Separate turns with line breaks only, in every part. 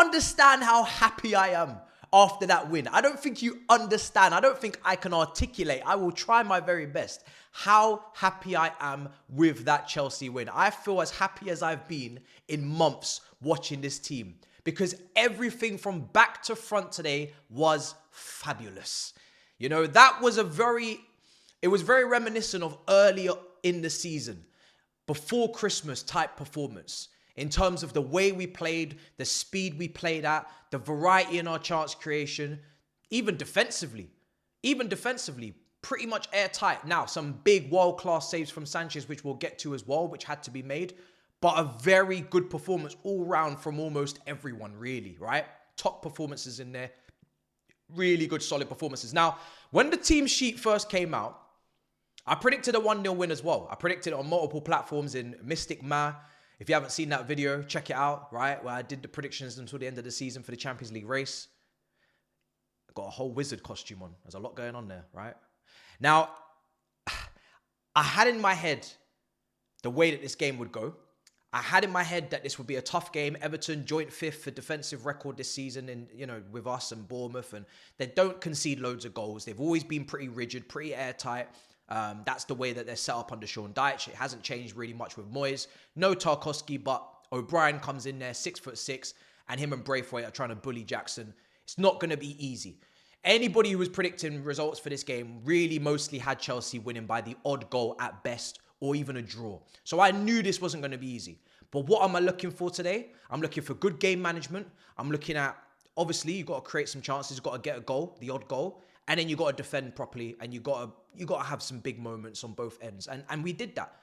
understand how happy I am after that win. I don't think you understand. I don't think I can articulate. I will try my very best how happy I am with that Chelsea win. I feel as happy as I've been in months watching this team because everything from back to front today was fabulous. You know, that was it was very reminiscent of earlier in the season, before Christmas type performance. In terms of the way we played, the speed we played at, the variety in our chance creation, even defensively, pretty much airtight. Now, some big world-class saves from Sanchez, which we'll get to as well, which had to be made, but a very good performance all round from almost everyone, really, right? Top performances in there, really good, solid performances. Now, when the team sheet first came out, I predicted a 1-0 win as well. I predicted it on multiple platforms in Mystic Ma. If you haven't seen that video, check it out, right? Where I did the predictions until the end of the season for the Champions League race. I got a whole wizard costume on. There's a lot going on there, right? Now, I had in my head the way that this game would go. I had in my head that this would be a tough game. Everton, joint 5th for defensive record this season, and with us and Bournemouth, and they don't concede loads of goals. They've always been pretty rigid, pretty airtight. That's the way that they're set up under Sean Dyche. It hasn't changed really much with Moyes. No Tarkowski, but O'Brien comes in there, 6'6", and him and Braithwaite are trying to bully Jackson. It's not going to be easy. Anybody who was predicting results for this game really mostly had Chelsea winning by the odd goal at best, or even a draw. So I knew this wasn't going to be easy. But what am I looking for today? I'm looking for good game management. I'm looking at, obviously, you've got to create some chances. You've got to get a goal, the odd goal. And then you got to defend properly, and you got to have some big moments on both ends. And we did that.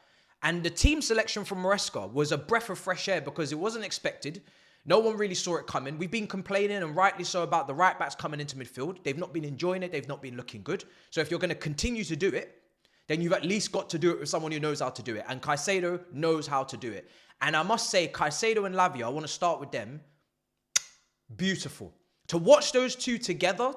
And the team selection from Maresca was a breath of fresh air because it wasn't expected. No one really saw it coming. We've been complaining, and rightly so, about the right backs coming into midfield. They've not been enjoying it. They've not been looking good. So if you're going to continue to do it, then you've at least got to do it with someone who knows how to do it. And Caicedo knows how to do it. And I must say, Caicedo and Lavia, I want to start with them. Beautiful. To watch those two together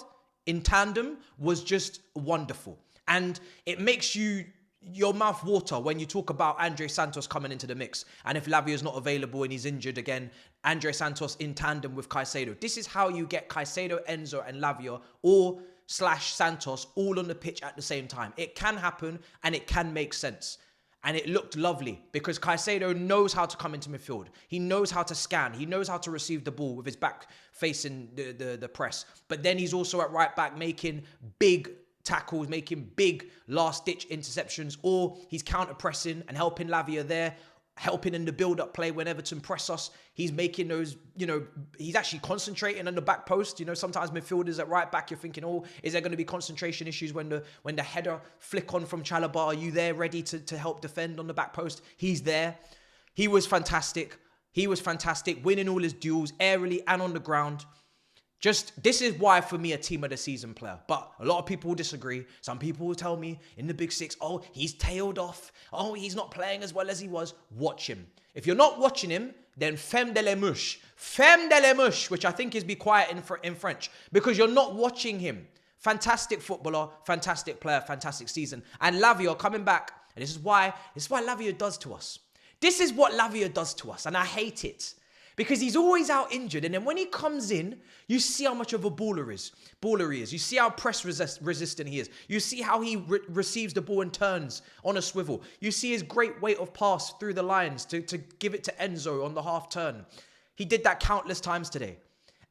in tandem was just wonderful. And it makes your mouth water when you talk about Andre Santos coming into the mix. And if Lavia is not available and he's injured again, Andre Santos in tandem with Caicedo. This is how you get Caicedo, Enzo and Lavia or / Santos all on the pitch at the same time. It can happen and it can make sense. And it looked lovely because Caicedo knows how to come into midfield. He knows how to scan. He knows how to receive the ball with his back facing the press. But then he's also at right back making big tackles, making big last-ditch interceptions, or he's counter-pressing and helping Lavia there, helping in the build-up play when Everton press us. He's making those, he's actually concentrating on the back post. Sometimes midfielders at right back, you're thinking, oh, is there going to be concentration issues when the header flick on from Chalobah? Are you there ready to help defend on the back post? He's there. He was fantastic. Winning all his duels, aerially and on the ground. This is why, for me, a team of the season player. But a lot of people will disagree. Some people will tell me in the Big Six, oh, he's tailed off. Oh, he's not playing as well as he was. Watch him. If you're not watching him, then femme de la mouche. Femme de la mouche, which I think is be quiet in French, because you're not watching him. Fantastic footballer, fantastic player, fantastic season. And Lavia coming back. And this is why Lavia does to us. This is what Lavia does to us. And I hate it. Because he's always out injured. And then when he comes in, you see how much of a baller he is. You see how press resistant he is. You see how he receives the ball and turns on a swivel. You see his great weight of pass through the lines to give it to Enzo on the half turn. He did that countless times today.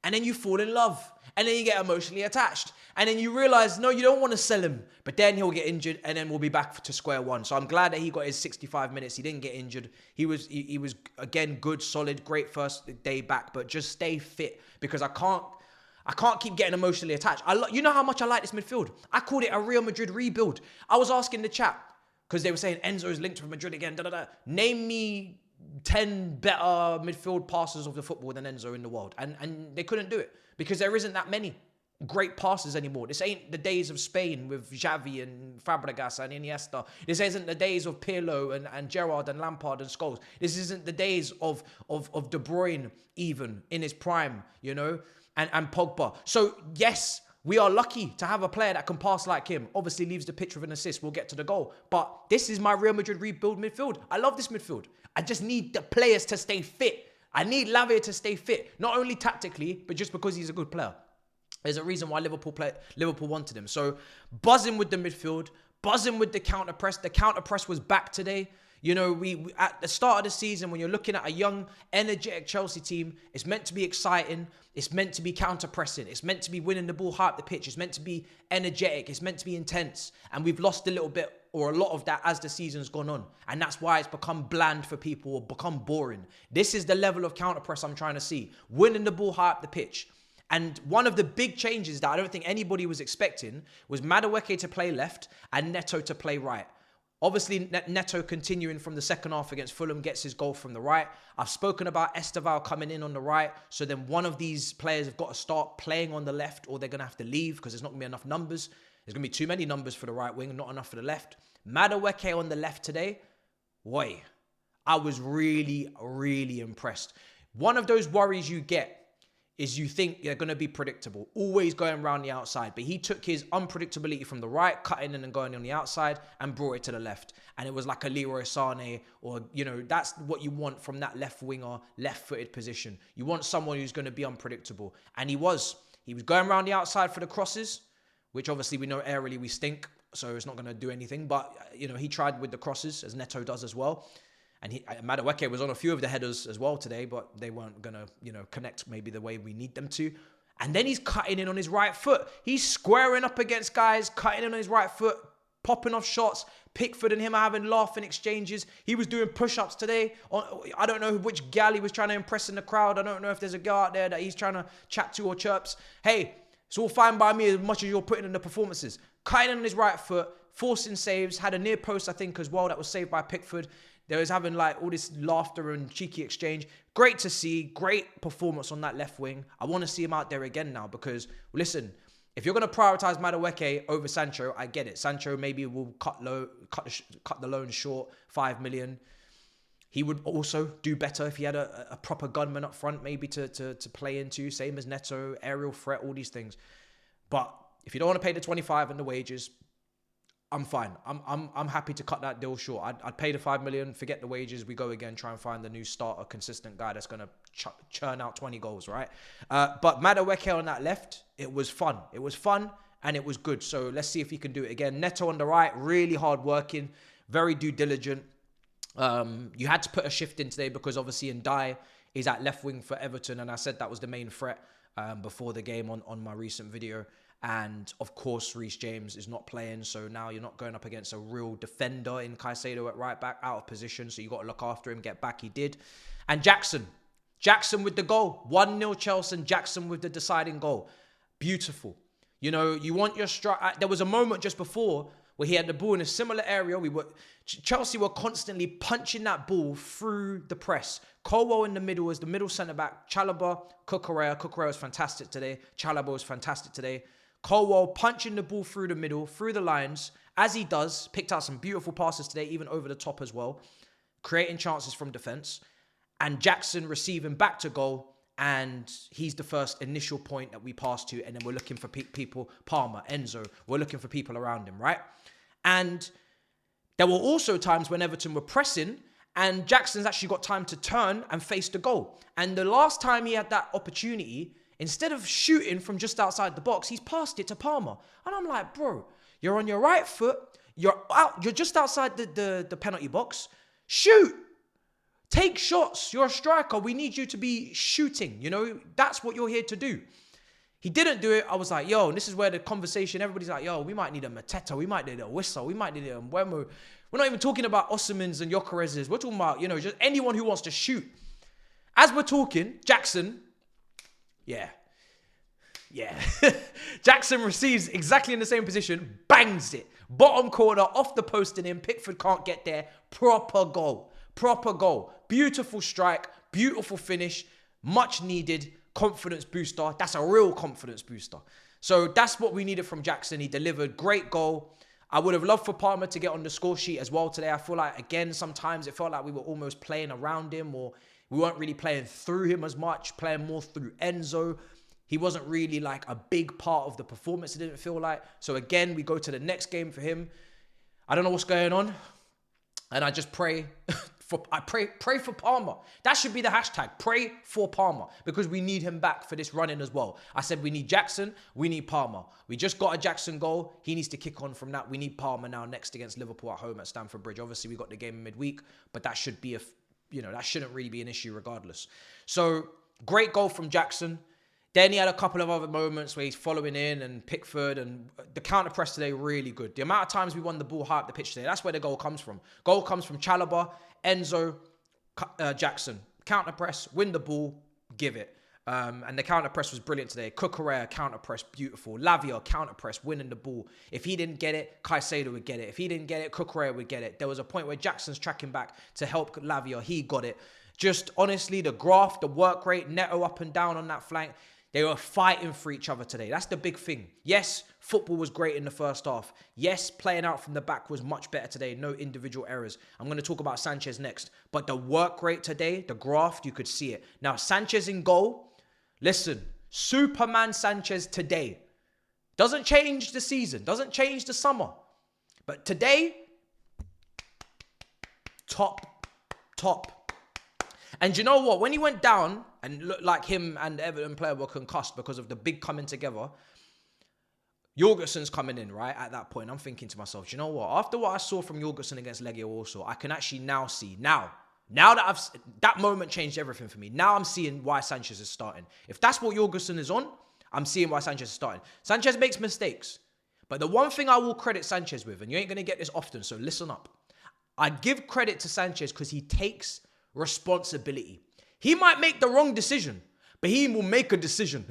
And then you fall in love. And then you get emotionally attached. And then you realize, no, you don't want to sell him. But then he'll get injured and then we'll be back to square one. So I'm glad that he got his 65 minutes. He didn't get injured. He was again, good, solid, great first day back. But just stay fit because I can't keep getting emotionally attached. You know how much I like this midfield? I called it a Real Madrid rebuild. I was asking the chat because they were saying Enzo is linked with Madrid again. Name me 10 better midfield passers of the football than Enzo in the world. And they couldn't do it because there isn't that many great passers anymore. This ain't the days of Spain with Xavi and Fabregas and Iniesta. This isn't the days of Pirlo and Gerrard and Lampard and Scholes. This isn't the days of De Bruyne even in his prime, and Pogba. So yes, we are lucky to have a player that can pass like him. Obviously leaves the pitch with an assist. We'll get to the goal. But this is my Real Madrid rebuild midfield. I love this midfield. I just need the players to stay fit. I need Lavia to stay fit, not only tactically, but just because he's a good player. There's a reason why Liverpool wanted him. So buzzing with the midfield, buzzing with the counter press. The counter press was back today. You know, we at the start of the season, when you're looking at a young, energetic Chelsea team, it's meant to be exciting. It's meant to be counter-pressing. It's meant to be winning the ball high up the pitch. It's meant to be energetic. It's meant to be intense. And we've lost a little bit or a lot of that as the season's gone on. And that's why it's become bland for people or become boring. This is the level of counter-press I'm trying to see. Winning the ball high up the pitch. And one of the big changes that I don't think anybody was expecting was Madueke to play left and Neto to play right. Obviously, Neto continuing from the second half against Fulham gets his goal from the right. I've spoken about Esteval coming in on the right. So then one of these players have got to start playing on the left or they're going to have to leave because there's not going to be enough numbers. There's going to be too many numbers for the right wing and not enough for the left. Madueke on the left today. Boy, I was really, really impressed. One of those worries you get is you think they're going to be predictable, always going around the outside. But he took his unpredictability from the right, cutting in and going on the outside, and brought it to the left. And it was like a Leroy Sané, or, you know, that's what you want from that left winger, left-footed position. You want someone who's going to be unpredictable. And he was. He was going around the outside for the crosses, which obviously we know aerially we stink, so it's not going to do anything. But, you know, he tried with the crosses, as Neto does as well. And Madueke was on a few of the headers as well today, but they weren't going to, you know, connect maybe the way we need them to. And then he's cutting in on his right foot. He's squaring up against guys, cutting in on his right foot, popping off shots. Pickford and him are having laughing exchanges. He was doing push-ups today. I don't know which gal he was trying to impress in the crowd. I don't know if there's a girl out there that he's trying to chat to or chirps. Hey, it's all fine by me as much as you're putting in the performances. Cutting in on his right foot, forcing saves. Had a near post, I think, as well, that was saved by Pickford. They was having like all this laughter and cheeky exchange. Great to see. Great performance on that left wing. I want to see him out there again now because, listen, if you're going to prioritize Madueke over Sancho, I get it. Sancho maybe will cut the loan short, 5 million. He would also do better if he had a proper gunman up front maybe to play into. Same as Neto, aerial threat, all these things. But if you don't want to pay the 25 and the wages, I'm fine. I'm happy to cut that deal short. I'd pay the 5 million, forget the wages. We go again, try and find the new starter, consistent guy that's going to churn out 20 goals, right? But Madueke on that left, it was fun. It was fun and it was good. So let's see if he can do it again. Neto on the right, really hard working, very due diligent. You had to put a shift in today because obviously Ndai is at left wing for Everton. And I said that was the main threat before the game on my recent video. And of course, Reece James is not playing. So now you're not going up against a real defender in Caicedo at right back, out of position. So you got to look after him, get back. He did. And Jackson with the goal. 1-0 Chelsea. Jackson with the deciding goal. Beautiful. You know, you want your strike. There was a moment just before where he had the ball in a similar area. Chelsea were constantly punching that ball through the press. Colwell in the middle as the middle centre-back. Chalobah, Cucurella. Cucurella was fantastic today. Chalobah was fantastic today. Colwell punching the ball through the middle, through the lines, as he does. Picked out some beautiful passes today, even over the top as well. Creating chances from defence. And Jackson receiving back to goal. And he's the first initial point that we pass to. And then we're looking for people, Palmer, Enzo. We're looking for people around him, right? And there were also times when Everton were pressing and Jackson's actually got time to turn and face the goal. And the last time he had that opportunity, instead of shooting from just outside the box, he's passed it to Palmer. And I'm like, bro, you're on your right foot. You're just outside the penalty box. Shoot. Take shots. You're a striker. We need you to be shooting. You know, that's what you're here to do. He didn't do it. I was like, yo, and this is where the conversation, everybody's like, yo, we might need a Mateta. We might need a Whistle. We might need a Mbeumo. We're not even talking about Osimhen's and Gyökeres's. We're talking about, you know, just anyone who wants to shoot. As we're talking, Jackson, yeah. Jackson receives exactly in the same position, bangs it. Bottom corner, off the post and in. Pickford can't get there. Proper goal. Beautiful strike, beautiful finish, much needed confidence booster. That's a real confidence booster. So that's what we needed from Jackson. He delivered, great goal. I would have loved for Palmer to get on the score sheet as well today. I feel like, again, sometimes it felt like we were almost playing around him or we weren't really playing through him as much, playing more through Enzo. He wasn't really like a big part of the performance, it didn't feel like. So again, we go to the next game for him. I don't know what's going on. And I just pray I pray for Palmer. That should be the hashtag. Pray for Palmer, because we need him back for this running as well. I said we need Jackson, we need Palmer. We just got a Jackson goal. He needs to kick on from that. We need Palmer now next against Liverpool at home at Stamford Bridge. Obviously, we got the game in midweek, but that should be that shouldn't really be an issue regardless. So great goal from Jackson. Then he had a couple of other moments where he's following in, and Pickford, and the counter press today really good. The amount of times we won the ball high up the pitch today, that's where the goal comes from. Goal comes from Chalobah, Enzo, Jackson. Counter press, win the ball, give it. And the counter press was brilliant today. Cucurella, counter press, beautiful. Lavia, counter press, winning the ball. If he didn't get it, Caicedo would get it. If he didn't get it, Cucurella would get it. There was a point where Jackson's tracking back to help Lavia. He got it. Just honestly, the graft, the work rate, Neto up and down on that flank. They were fighting for each other today. That's the big thing. Yes, football was great in the first half. Yes, playing out from the back was much better today. No individual errors. I'm going to talk about Sanchez next. But the work rate today, the graft, you could see it. Now, Sanchez in goal. Listen, Superman Sanchez today. Doesn't change the season. Doesn't change the summer. But today, top. And you know what? When he went down and looked like him and the Everton player were concussed because of the big coming together, Jorgensen's coming in, right? At that point, I'm thinking to myself, you know what? After what I saw from Jorgensen against Legia also, I can actually now see, now that that moment changed everything for me. Now I'm seeing why Sanchez is starting. If that's what Jorgensen is on, I'm seeing why Sanchez is starting. Sanchez makes mistakes. But the one thing I will credit Sanchez with, and you ain't going to get this often, so listen up. I give credit to Sanchez because he takes responsibility. He might make the wrong decision, but he will make a decision.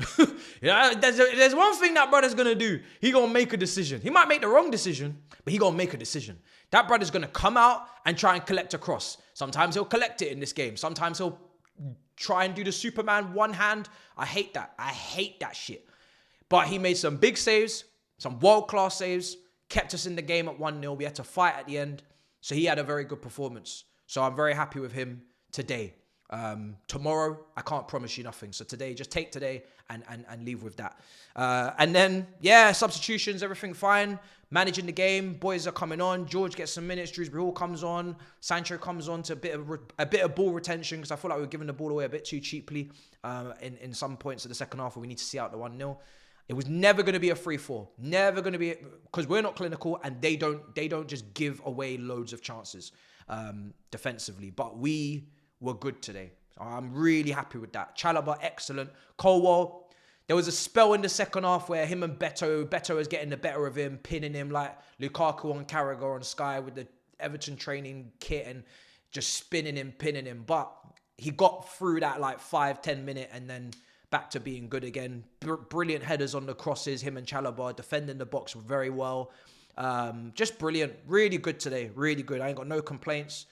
There's one thing that brother's going to do. He going to make a decision. He might make the wrong decision, but he going to make a decision. That brother's going to come out and try and collect a cross. Sometimes he'll collect it in this game. Sometimes he'll try and do the Superman one hand. I hate that. I hate that shit. But he made some big saves, some world-class saves, kept us in the game at 1-0. We had to fight at the end. So he had a very good performance. So I'm very happy with him today. Tomorrow, I can't promise you nothing. So today, just take today and leave with that. And then, yeah, substitutions, everything fine. Managing the game, boys are coming on. George gets some minutes. Dewsbury Hall comes on. Sancho comes on to a bit of ball retention, because I feel like we're giving the ball away a bit too cheaply in some points of the second half where we need to see out the 1-0. It was never going to be a 3-4. Never going to be, because we're not clinical and they don't just give away loads of chances defensively. But we were good today. I'm really happy with that. Chalobah, excellent. Colwell, there was a spell in the second half where him and Beto was getting the better of him, pinning him like Lukaku on Carragher on Sky with the Everton training kit and just spinning him, pinning him. But he got through that like 5-10 minute and then back to being good again. Brilliant headers on the crosses, him and Chalobah defending the box very well. Just brilliant. Really good today. Really good. I ain't got no complaints.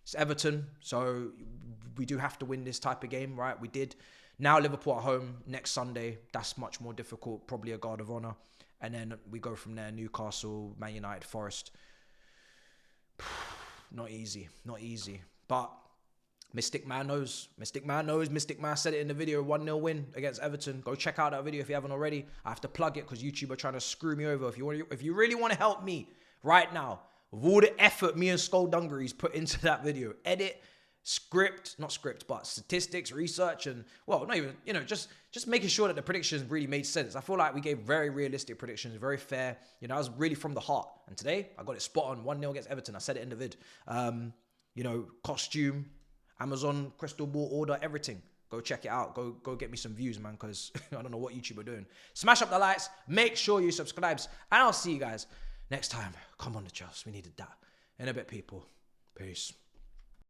It's Everton, so we do have to win this type of game, right? We did. Now Liverpool at home next Sunday. That's much more difficult. Probably a guard of honour. And then we go from there. Newcastle, Man United, Forest. Not easy. Not easy. But Mystic Man knows. Mystic Man knows. Mystic Man said it in the video. 1-0 win against Everton. Go check out that video if you haven't already. I have to plug it because YouTube are trying to screw me over. If you really want to help me right now, with all the effort me and Skull Dungarees put into that video, edit, not script, but statistics, research, and, well, not even, just making sure that the predictions really made sense. I feel like we gave very realistic predictions, very fair. I was really from the heart. And today, I got it spot on. 1-0 against Everton. I said it in the vid. Costume, Amazon, crystal ball order, everything. Go check it out. Go get me some views, man, because I don't know what YouTube are doing. Smash up the likes. Make sure you subscribe. And I'll see you guys next time. Come on, the Chelsea. We needed that. In a bit, people. Peace.